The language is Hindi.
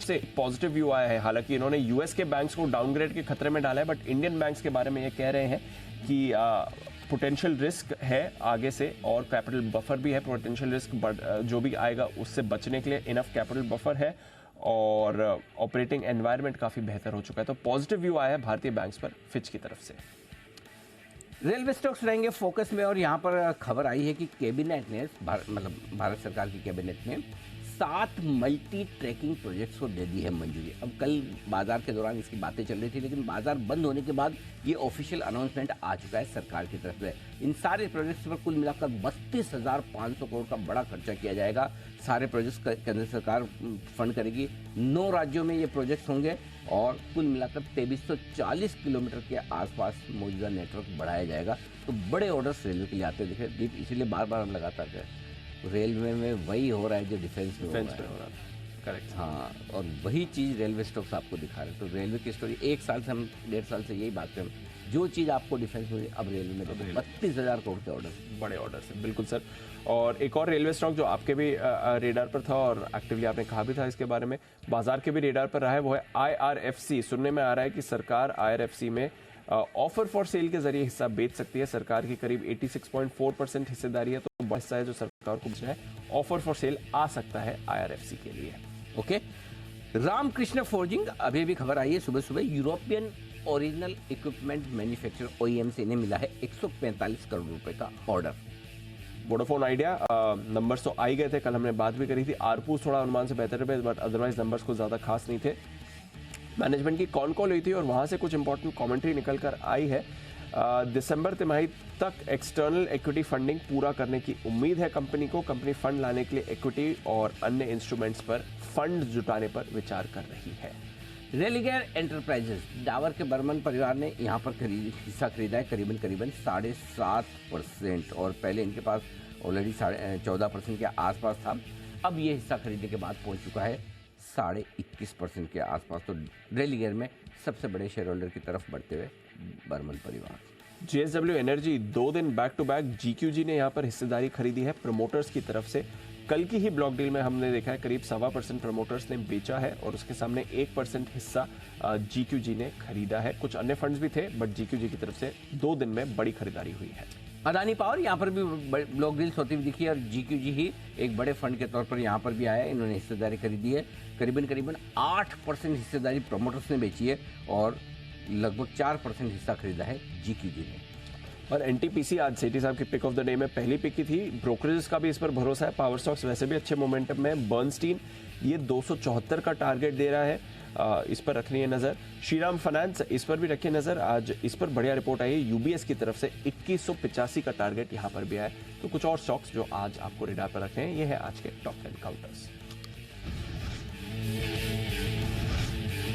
से पॉजिटिव व्यू आया है। हालांकि इन्होंने यूएस के बैंक्स को डाउनग्रेड के खतरे में डाला है, बट इंडियन बैंक्स के बारे में ये कह रहे हैं कि पोटेंशियल रिस्क है आगे से, और कैपिटल बफर भी है। पोटेंशियल रिस्क जो भी आएगा उससे बचने के लिए इनफ कैपिटल बफर है, और ऑपरेटिंग एनवायरनमेंट काफ़ी बेहतर हो चुका है। तो पॉजिटिव व्यू आया है भारतीय बैंक्स पर फिच की तरफ से। रेलवे स्टॉक्स रहेंगे फोकस में, और यहाँ पर खबर आई है कि कैबिनेट ने भारत सरकार की कैबिनेट ने 7 मल्टी ट्रैकिंग प्रोजेक्ट्स को दे दी है मंजूरी। अब कल बाजार के दौरान इसकी बातें चल रही थी, लेकिन बाजार बंद होने के बाद ये ऑफिशियल अनाउंसमेंट आ चुका है सरकार की तरफ से। इन सारे प्रोजेक्ट्स पर कुल मिलाकर 32,500 करोड़ का बड़ा खर्चा किया जाएगा। सारे प्रोजेक्ट्स केंद्र सरकार फंड करेगी। 9 राज्यों में ये प्रोजेक्ट्स होंगे, और कुल मिलाकर 2340 किलोमीटर के आसपास मौजूदा नेटवर्क बढ़ाया जाएगा। तो बड़े ऑर्डर्स रेलवे के लिए आते दिखे दीप, इसीलिए बार बार हम लगातार करें रेलवे में वही हो रहा है जो डिफेंस में हो रहा है। करेक्ट। हाँ, और वही चीज़ रेलवे स्टॉक्स आपको दिखा रहे हैं। तो रेलवे की स्टोरी 1 साल से, हम 1.5 साल से यही बात करें, जो चीज़ आपको डिफेंस में अब रेलवे में देखो 32,000 करोड़ के ऑर्डर, बड़े ऑर्डर से। बिल्कुल सर। और एक और रेलवे स्टॉक जो आपके भी रेडार पर था और एक्टिवली आपने कहा भी था इसके बारे में, बाजार के भी रेडार पर रहा है, वो है IRFC। सुनने में आ रहा है कि सरकार IRFC में ऑफर फॉर सेल के जरिए हिस्सा बेच सकती है। सरकार की करीब 86.4% हिस्सेदारी है, तो बड़ा हिस्सा है जो सरकार को बेचना है। ऑफर फॉर सेल आ सकता है IRFC के लिए। ओके। रामकृष्ण फोर्जिंग, अभी भी खबर आई है सुबह सुबह, European original equipment manufacturer OEM से इन्हें मिला है 145 करोड़ रुपए का ऑर्डर। वोडाफोन आइडिया, नंबर्स तो आ ही गए थे, कल हमने बात भी करी थी। आरपू थोड़ा अनुमान से बेहतर है, बट अदरवाइज नंबर्स को ज्यादा खास नहीं थे। मैनेजमेंट की कॉन कॉल हुई थी और वहां से कुछ इंपॉर्टेंट कमेंट्री निकल कर आई है। दिसंबर तिमाही तक एक्सटर्नल इक्विटी फंडिंग पूरा करने की उम्मीद है कंपनी को। कंपनी फंड लाने के लिए इक्विटी और अन्य इंस्ट्रूमेंट्स पर फंड जुटाने पर विचार कर रही है। रेलिगेयर एंटरप्राइजेस, डाबर के बर्मन परिवार ने यहाँ पर हिस्सा खरीदा है करीबन 7.5%, और पहले इनके पास ऑलरेडी 14% के आसपास था। अब ये हिस्सा खरीदने के बाद पहुंच चुका है 21.5% के आसपास। तो रेलिगेयर में सबसे बड़े शेयर होल्डर की तरफ बढ़ते हुए बर्मन परिवार। JSW एनर्जी 2 दिन बैक टू बैक GQG ने यहाँ पर हिस्सेदारी खरीदी है प्रमोटर्स की तरफ से। कल की ही ब्लॉक डील में हमने देखा है करीब 1.25% प्रमोटर्स ने बेचा है, और उसके सामने 1% हिस्सा GQG ने खरीदा है। कुछ अन्य फंड्स भी थे, बट GQG की तरफ से 2 दिन में बड़ी खरीदारी हुई है। अदानी पावर यहाँ पर भी ब्लॉक डील्स होती हुई दिखी है, और GQG ही एक बड़े फंड के तौर पर यहाँ पर भी आया है। इन्होंने हिस्सेदारी खरीदी है, करीबन 8% हिस्सेदारी प्रमोटर्स ने बेची है, और लगभग 4% हिस्सा खरीदा है GQG ने। और NTPC आज सेठी साहब की पिक ऑफ द डे में पहली पिक की थी। ब्रोकरेजेस का भी इस पर भरोसा है। पावर स्टॉक्स वैसे भी अच्छे मोमेंटम में। बर्नस्टीन ये 274 का टारगेट दे रहा है, इस पर रखनी है नजर। श्रीराम फाइनेंस, इस पर भी रखिए नजर, आज इस पर बढ़िया रिपोर्ट आई है। UBS की तरफ से 2185 का टारगेट यहाँ पर भी आया। तो कुछ और स्टॉक्स जो आज आपको रेडार पर रखने हैं, ये है आज के टॉप 10 काउंटर्स।